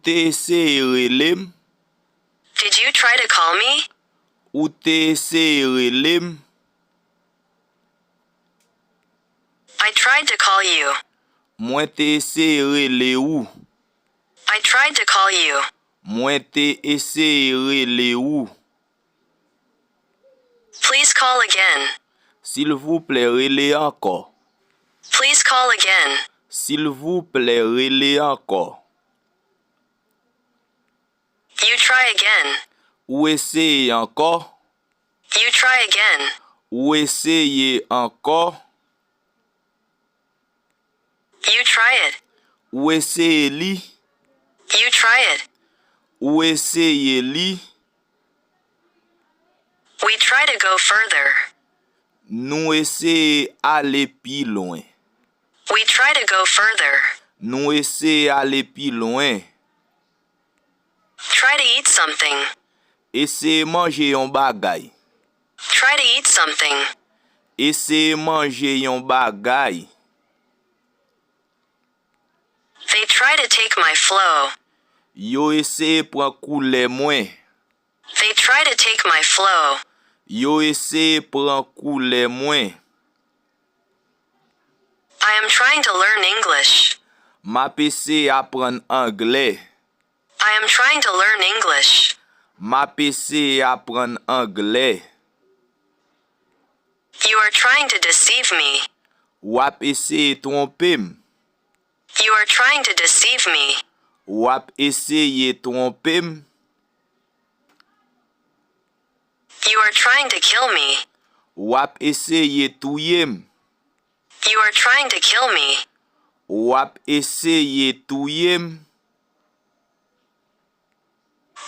te ese relem? Did you try to call me? Ou te ese relem? I tried to call you. Mwen te ese rele ou? I tried to call you. Mwen te ese rele ou? Please call again. S'il vous plaît, relez encore. Please call again. S'il vous plaît, relez encore. You try again. Ou essayez encore? You try again. Ou essayez encore? You try it. Ou essayez li? You try it. Ou essayez li? We try to go further. Nou essayez aller plus loin. We try to go further. Nou essayez aller plus loin. Try to eat something. Essayez manger yon bagay. Try to eat something. Essayez manger yon bagay. They try to take my flow. Yo essayez pran koule mwen. They try to take my flow. Yo essayez pran koule mwen. I am trying to learn English. Map essayé apprendre anglais. I am trying to learn English. Map essayé apprendre anglais. You are trying to deceive me. Wap essayé tromper m. You are trying to deceive me. Wap essayé tromper m. You are trying to kill me. Wap essayé touye m. You are trying to kill me. Wap essayé touye m.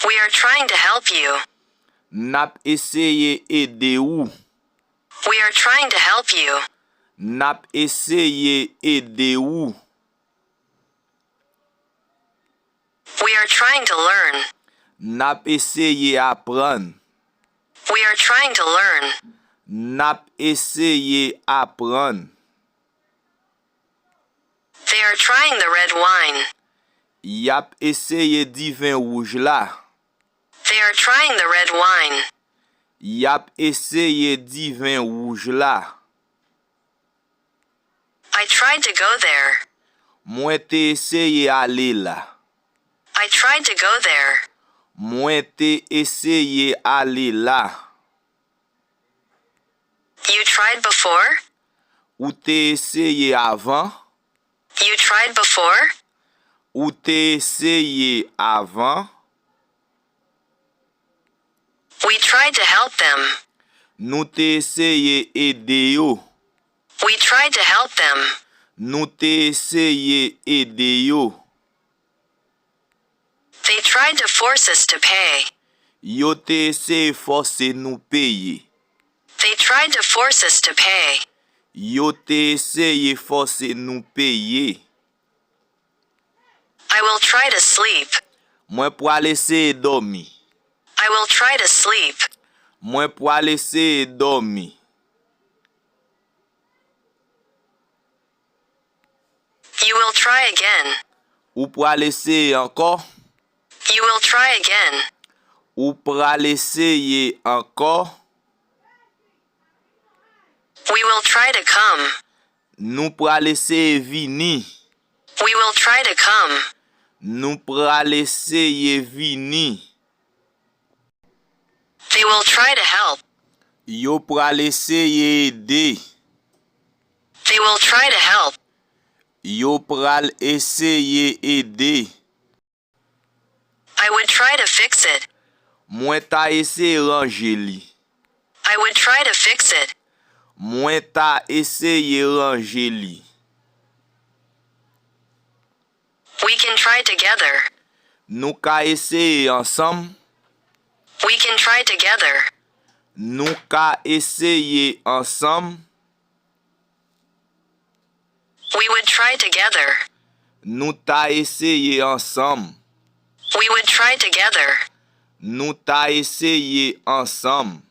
We are trying to help you. Nap essayé edew. We are trying to help you. Nap essayé edew. We are trying to learn. Nap essayé apprendre. We are trying to learn. Nap essayé apprendre. They are trying the red wine. Yap essayé di vin rouge la. They are trying the red wine. Yap essayé di vin rouge la. I tried to go there. Mwen te essayé aller la. I tried to go there. Mwen te essayé aller la. You tried before? Ou te essayé avant? You tried before? Ou te essayé avant? We tried to help them. Nou te essayé aider yo. We tried to help them. Nou te essayé aider yo. They tried to force us to pay. Yo te essayé forcer nou payer. They tried to force us to pay. Yo te essayé forcer nou payer. I will try to sleep. Mwen pou al essayer dormi. I will try to sleep. Mwen pou al essayer dormi. You will try again. Ou pou al essayer encore? You will try again. Ou pou al essayer encore? We will try to come. Nou pou al essayer vini. We will try to come. Nou pou al essayer vini. They will try to help. Yo pou al essayer aider. They will try to help. Yo pou al essayer aider. I would try to fix it. Mwen ta essayer ranger li. I would try to fix it. Mwen ta essayer ranger li. We can try together. Nou ka essayer ensemble. We can try together. Nou ka essayer ensemble. We would try together. Nou ta essayer ensemble. We would try together. Nou ta essayer ensemble.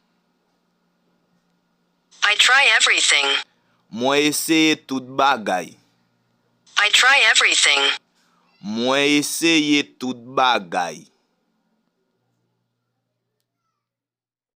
I try everything. Mwen essayer tout bagay. I try everything. Mwen eseye tout bagay.